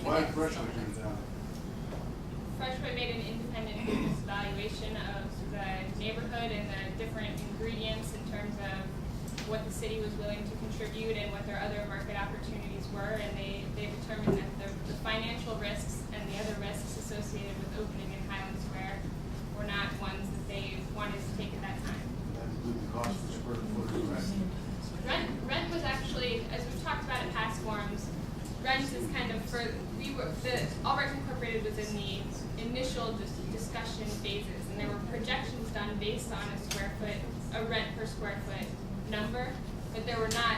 Why did Freshway turn it down? Freshway made an independent business evaluation of the neighborhood and the different ingredients in terms of what the city was willing to contribute and what their other market opportunities were, and they determined that the financial risks and the other risks associated with opening in Highland Square were not ones that they wanted to take at that time. That include the cost per square foot of rent? Rent was actually, as we've talked about in past forums, rent is kind of Albrecht Incorporated was in the initial discussion phases, and there were projections done based on a rent per square foot number, but there were not,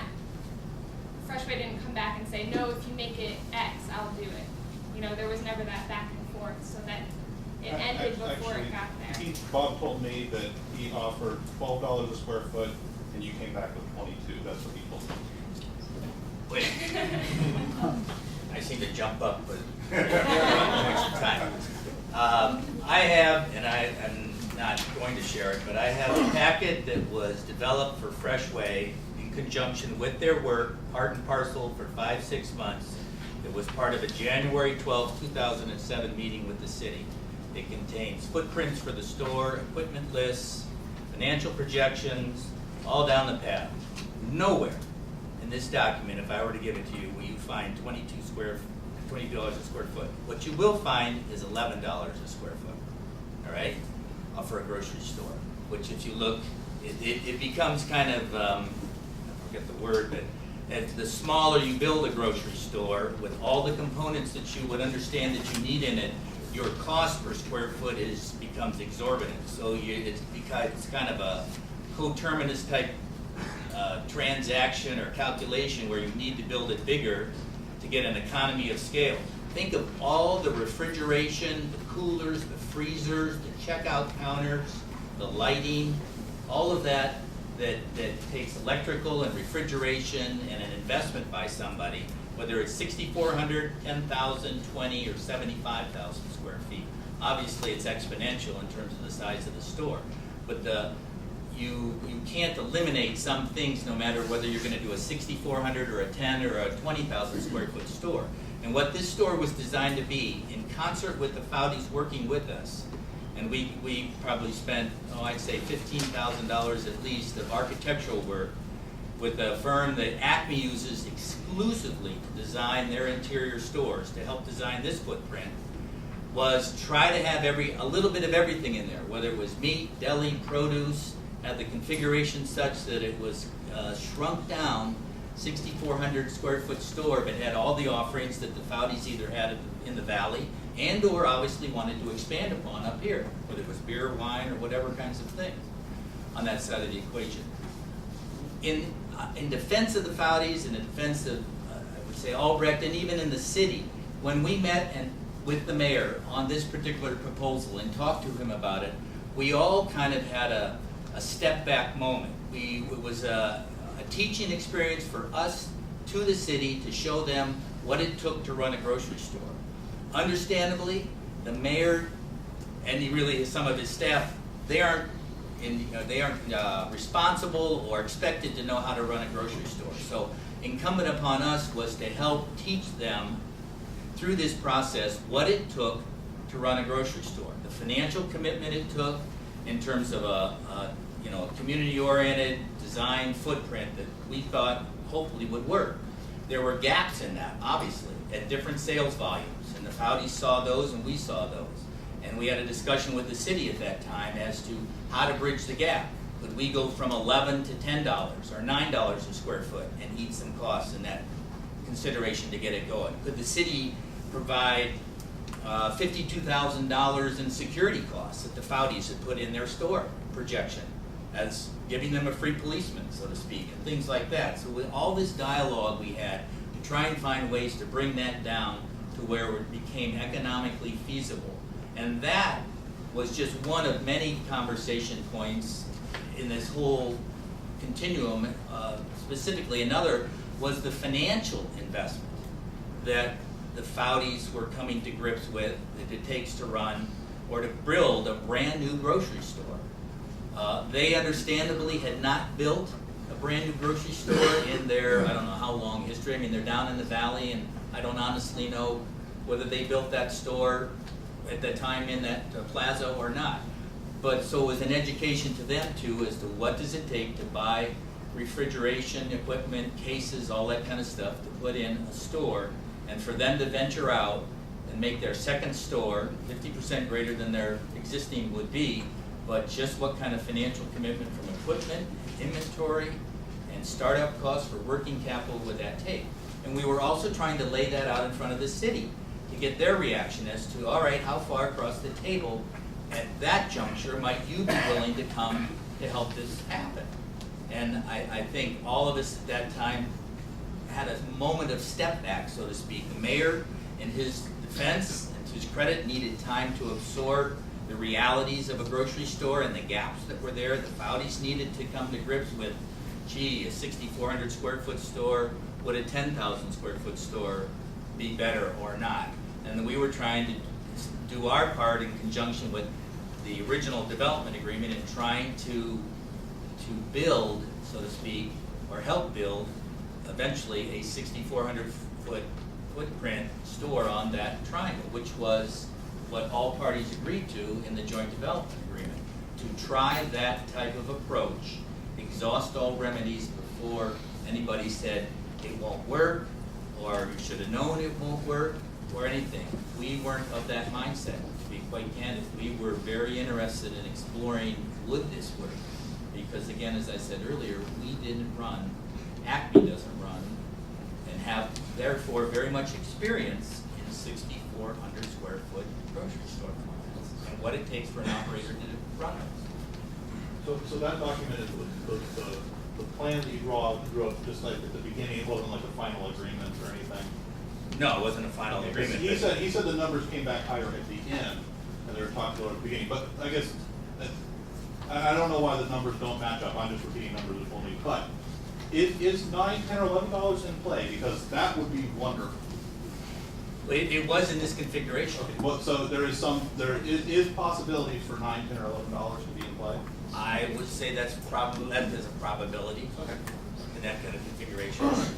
Freshway didn't come back and say, no, if you make it X, I'll do it. You know, there was never that back and forth, so that it ended before it got there. Bob told me that he offered $12 a square foot, and you came back with 22. That's what he told me. Wait. I seem to jump up, but next time. I have, and I'm not going to share it, but I have a packet that was developed for Freshway in conjunction with their work, part and parcel, for 5-6 months. It was part of a January 12, 2007 meeting with the city. It contains footprints for the store, equipment lists, financial projections, all down the path. Nowhere in this document, if I were to give it to you, will you find $22 a square foot. What you will find is $11 a square foot, all right, for a grocery store, which if you look, it becomes kind of, I forget the word, but as the smaller you build a grocery store with all the components that you would understand that you need in it, your cost per square foot becomes exorbitant. So it's kind of a coterminous type transaction or calculation where you need to build it bigger to get an economy of scale. Think of all the refrigeration, the coolers, the freezers, the checkout counters, the lighting, all of that takes electrical and refrigeration and an investment by somebody, whether it's 6,400, 10,000, 20, or 75,000 square feet. Obviously, it's exponential in terms of the size of the store, but you can't eliminate some things no matter whether you're going to do a 6,400 or a 10 or a 20,000 square foot store. And what this store was designed to be, in concert with the Foudies working with us, and we probably spent, I'd say $15,000 at least of architectural work with a firm that Acme uses exclusively to design their interior stores, to help design this footprint, was try to have a little bit of everything in there, whether it was meat, deli, produce, had the configuration such that it was shrunk down, 6,400 square foot store, but had all the offerings that the Foudies either had in the valley and or obviously wanted to expand upon up here, whether it was beer, wine, or whatever kinds of things on that side of the equation. In defense of the Foudies, in defense of, I would say, Albrecht, and even in the city, when we met with the mayor on this particular proposal and talked to him about it, we all kind of had a step back moment. It was a teaching experience for us to the city to show them what it took to run a grocery store. Understandably, the mayor and really some of his staff, they aren't responsible or expected to know how to run a grocery store. So incumbent upon us was to help teach them through this process what it took to run a grocery store, the financial commitment it took in terms of a community-oriented design footprint that we thought hopefully would work. There were gaps in that, obviously, at different sales volumes, and the Foudies saw those and we saw those. And we had a discussion with the city at that time as to how to bridge the gap. Could we go from $11 to $10 or $9 a square foot and eat some costs in that consideration to get it going? Could the city provide $52,000 in security costs that the Foudies had put in their store projection, as giving them a free policeman, so to speak, and things like that. So with all this dialogue we had to try and find ways to bring that down to where it became economically feasible. And that was just one of many conversation points in this whole continuum. Specifically, another was the financial investment that the Foudies were coming to grips with that it takes to run or to build a brand new grocery store. They understandably had not built a brand new grocery store in their, I don't know how long history. I mean, they're down in the valley, and I don't honestly know whether they built that store at the time in that plaza or not. But so it was an education to them too as to what does it take to buy refrigeration equipment, cases, all that kind of stuff to put in a store, and for them to venture out and make their second store 50% greater than their existing would be, but just what kind of financial commitment from equipment, inventory, and startup costs for working capital would that take. And we were also trying to lay that out in front of the city to get their reaction as to, all right, how far across the table at that juncture might you be willing to come to help this happen? And I think all of us at that time had a moment of step back, so to speak. The mayor, in his defense and to his credit, needed time to absorb the realities of a grocery store and the gaps that were there. The Foudies needed to come to grips with, gee, a 6,400 square foot store, would a 10,000 square foot store be better or not? And we were trying to do our part in conjunction with the original development agreement in trying to build, so to speak, or help build eventually a 6,400 foot footprint store on that triangle, which was what all parties agreed to in the joint development agreement. To try that type of approach, exhaust all remedies before anybody said it won't work, or you should have known it won't work, or anything. We weren't of that mindset, to be quite candid. We were very interested in exploring, would this work? Because again, as I said earlier, we didn't run, Acme doesn't run, and have therefore very much experience in 6,400 square foot grocery store formats and what it takes for an operator to run it. So that document is the plan that you drew up just like at the beginning, it wasn't like a final agreement or anything? No, it wasn't a final agreement. He said the numbers came back higher at the end, and they were talking about at the beginning, but I guess, I don't know why the numbers don't match up, I'm just repeating numbers that only cut. Is $9, $10, or $11 in play? Because that would be wonderful. It was in this configuration. Okay, well, so there is possibilities for $9, $10, or $11 to be in play? I would say that is a probability Okay. in that kind of configuration. Let's see.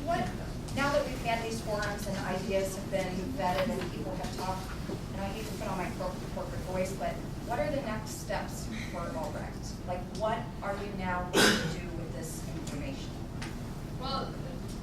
Go ahead. Now that we've had these forums and ideas have been vetted and people have talked, and I hate to put on my corporate voice, but what are the next steps for Albrecht? Like, what are you now going to do with this information? Well,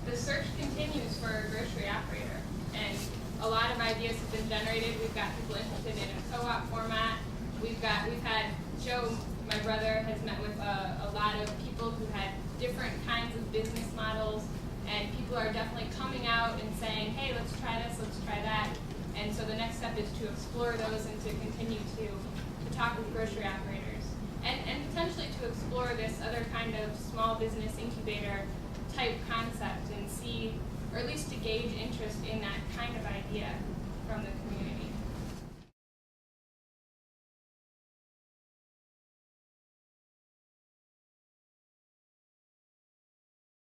the search continues for a grocery operator, and a lot of ideas have been generated. We've got people interested in a co-op format. We've had Joe, my brother, has met with a lot of people who had different kinds of business models, and people are definitely coming out and saying, hey, let's try this, let's try that. And so the next step is to explore those and to continue to talk with grocery operators. And potentially to explore this other kind of small business incubator type concept and see, or at least to gauge interest in that kind of idea from the community.